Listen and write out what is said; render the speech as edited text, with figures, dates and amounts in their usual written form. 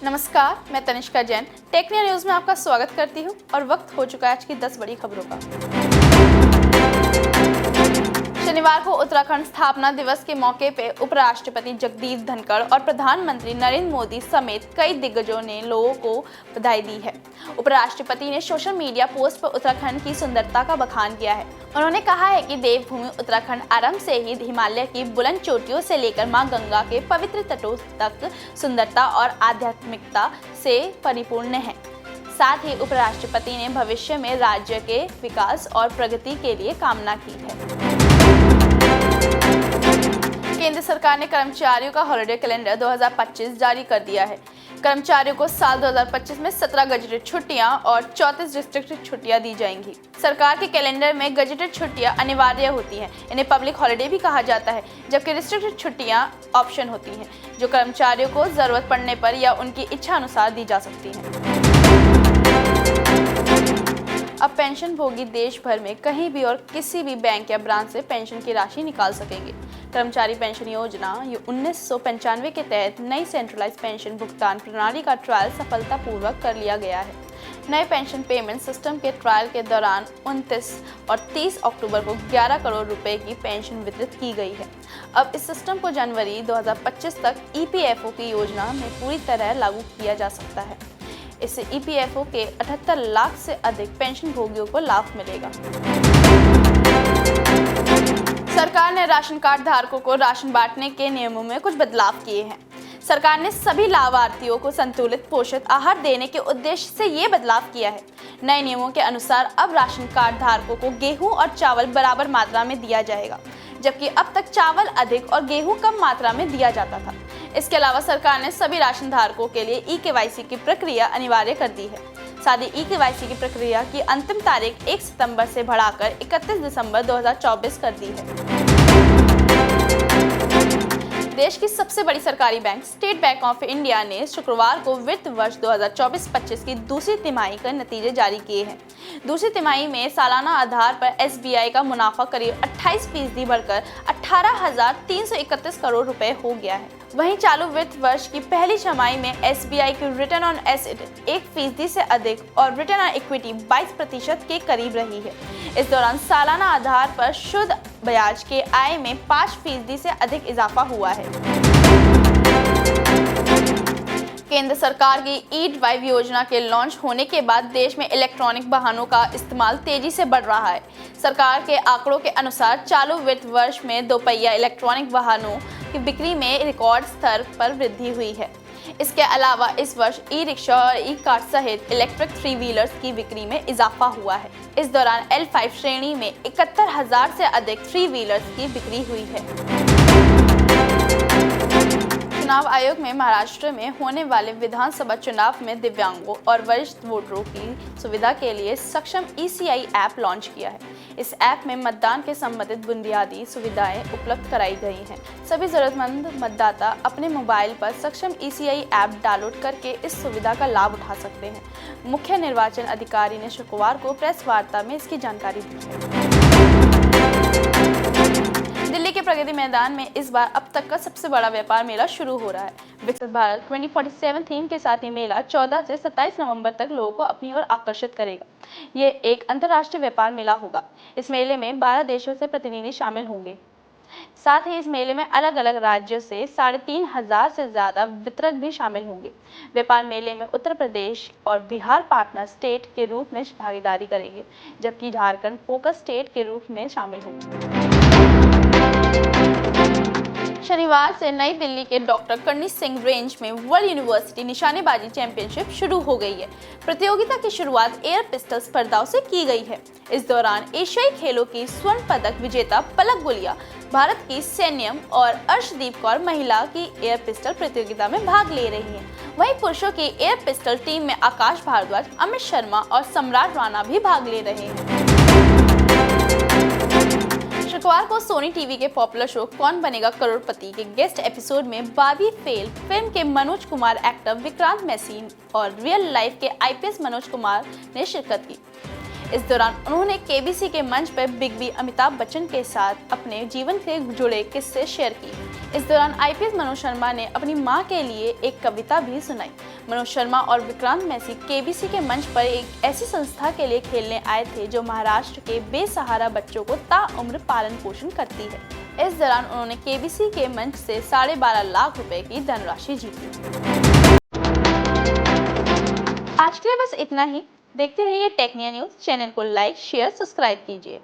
नमस्कार, मैं Tanishka Jain tech news में आपका स्वागत करती हूं और वक्त हो चुका है आज की 10 बड़ी खबरों का। शनिवार को उत्तराखंड स्थापना दिवस के मौके पे उपराष्ट्रपति जगदीप धनखड़ और प्रधानमंत्री नरेंद्र मोदी समेत कई दिग्गजों ने लोगों को बधाई दी है। उपराष्ट्रपति ने सोशल मीडिया पोस्ट पर उत्तराखंड की सुंदरता का बखान किया है। उन्होंने कहा है कि देवभूमि उत्तराखंड आरंभ से ही हिमालय की बुलंद चोटियों से लेकर मां गंगा के पवित्र तटों तक सुंदरता और आध्यात्मिकता से परिपूर्ण है। साथ ही उपराष्ट्रपति ने भविष्य में राज्य के विकास और प्रगति के लिए कामना की है। केंद्र सरकार ने कर्मचारियों का हॉलिडे कैलेंडर 2025 जारी कर दिया है। कर्मचारियों को साल 2025 में 17 गजेटेड छुट्टियां और 34 रिस्ट्रिक्टेड छुट्टियां दी जाएंगी। सरकार के कैलेंडर में गजेटेड छुट्टियां अनिवार्य होती हैं, इन्हें पब्लिक हॉलिडे भी कहा जाता है, जबकि रिस्ट्रिक्टेड छुट्टियां ऑप्शन होती हैं, जो कर्मचारियों को जरूरत पड़ने पर या उनकी इच्छा अनुसार दी जा सकती हैं। अब पेंशनभोगी देश भर में कहीं भी और किसी भी बैंक या ब्रांच से पेंशन की राशि निकाल सकेंगे। कर्मचारी पेंशन योजना 1995 के तहत नई सेंट्रलाइज पेंशन भुगतान प्रणाली का ट्रायल सफलतापूर्वक कर लिया गया है। नए पेंशन पेमेंट सिस्टम के ट्रायल के दौरान 29 और 30 अक्टूबर को 11 करोड़ रुपए की पेंशन वितरित की गई है। अब इस सिस्टम को जनवरी 2025 तक ईपीएफओ की योजना में पूरी तरह लागू किया जा सकता है। इससे ईपीएफओ के 78 लाख से अधिक पेंशन भोगियों को लाभ मिलेगा। सरकार ने राशन कार्ड धारकों को राशन बांटने के नियमों में कुछ बदलाव किए हैं। सरकार ने सभी लाभार्थियों को संतुलित पोषक आहार देने के उद्देश्य से ये बदलाव किया है। नए नियमों के अनुसार अब राशन कार्ड धारकों को गेहूं और चावल बराबर मात्रा में दिया जाएगा, जबकि अब तक चावल अधिक और गेहूं कम मात्रा में दिया जाता था। इसके अलावा सरकार ने सभी राशन धारकों के लिए ई-केवाईसी की प्रक्रिया अनिवार्य कर दी है। साथ ही ई-केवाईसी की प्रक्रिया की अंतिम तारीख 1 सितंबर से बढ़ाकर 31 दिसंबर 2024 कर दी है। देश की सबसे बड़ी सरकारी bank state bank of India ने शुक्रवार को वित्त वर्ष 2024-25 की दूसरी तिमाही के नतीजे जारी किए हैं। दूसरी तिमाही में सालाना आधार पर एसबीआई का मुनाफा करीब 28% बढ़कर 18,331 करोड़ रुपए हो गया है। वहीं चालू वित्त वर्ष की पहली छमाही में एसबीआई की रिटर्न ऑन एसेट 1% से अधिक और रिटर्न ऑन इक्विटी 22% के करीब रही है। इस दौरान सालाना आधार पर शुद्ध ब्याज के आय में 5% से अधिक इजाफा हुआ है। केंद्र सरकार की ई-ड्राइव योजना के लॉन्च होने के बाद देश में इलेक्ट्रॉनिक वाहनों का इस्तेमाल तेजी से बढ़ रहा है। सरकार के आंकड़ों के अनुसार चालू वित्त वर्ष में दोपहिया इलेक्ट्रॉनिक वाहनों की बिक्री में रिकॉर्ड स्तर पर वृद्धि हुई है। इसके अलावा इस वर्ष ई रिक्शा और ई कार सहित इलेक्ट्रिक 3 व्हीलर्स की बिक्री में इजाफा हुआ है। इस दौरान L5 श्रेणी में 71,000 से अधिक 3 व्हीलर्स की बिक्री हुई है। चुनाव आयोग में महाराष्ट्र में होने वाले विधानसभा चुनाव में दिव्यांगों और वरिष्ठ वोटरों की सुविधा के लिए सक्षम ECI ऐप लॉन्च किया है। इस ऐप में मतदान के संबंधित बुनियादी सुविधाएं उपलब्ध कराई गई हैं। सभी जरूरतमंद मतदाता अपने मोबाइल पर सक्षम ECI ऐप डाउनलोड करके इस सुविधा का लाभ उठा सकते हैं। मुख्य निर्वाचन अधिकारी ने शुक्रवार को प्रेस वार्ता में इसकी जानकारी दी है। दिल्ली के प्रगति मैदान में इस बार अब तक का सबसे बड़ा व्यापार मेला शुरू हो रहा है। विकसित भारत 2047 थीम के साथ ये मेला 14 से 27 नवंबर तक लोगों को अपनी ओर आकर्षित करेगा। ये एक अंतर्राष्ट्रीय व्यापार मेला होगा। इस मेले में 12 देशों से प्रतिनिधि शामिल होंगे। साथ ही इस मेले में अलग अलग राज्यों से 3,500 से ज्यादा वितरक भी शामिल होंगे। व्यापार मेले में उत्तर प्रदेश और बिहार पार्टनर स्टेट के रूप में भागीदारी करेंगे, जबकि झारखंड फोकस स्टेट के रूप में शामिल होंगे। शनिवार से नई दिल्ली के डॉक्टर करणी सिंह रेंज में वर्ल्ड यूनिवर्सिटी निशानेबाजी चैंपियनशिप शुरू हो गई है। प्रतियोगिता की शुरुआत एयर पिस्टल स्पर्धाओं से की गई है। इस दौरान एशियाई खेलों की स्वर्ण पदक विजेता पलक गुलिया, भारत की सैन्यम और अर्शदीप कौर महिला की एयर पिस्टल प्रतियोगिता में भाग ले रही हैं। वहीं पुरुषों की एयर पिस्टल टीम में आकाश भारद्वाज, अमित शर्मा और सम्राट राणा भी भाग ले रहे हैं। शुक्रवार को सोनी टीवी के पॉपुलर शो कौन बनेगा करोड़पति के गेस्ट एपिसोड में बाबी फेल फिल्म के मनोज कुमार एक्टर विक्रांत मैसी और रियल लाइफ के IPS मनोज कुमार ने शिरकत की। इस दौरान उन्होंने केबीसी के मंच पर बिग बी अमिताभ बच्चन के साथ अपने जीवन से जुड़े किस्से शेयर किए। इस दौरान आईपीएस मनोज शर्मा ने अपनी मां के लिए एक कविता भी सुनाई। मनोज शर्मा और विक्रांत मैसी केबीसी के मंच पर एक ऐसी संस्था के लिए खेलने आए थे जो महाराष्ट्र के बेसहारा बच्चों को ताउम्र पालन पोषण करती है। इस दौरान उन्होंने केबीसी के मंच से 12.5 लाख रुपए की धनराशि जीती। आज के लिए बस इतना ही। देखते रहिए टेक्निया न्यूज। चैनल को लाइक, शेयर, सब्सक्राइब कीजिए।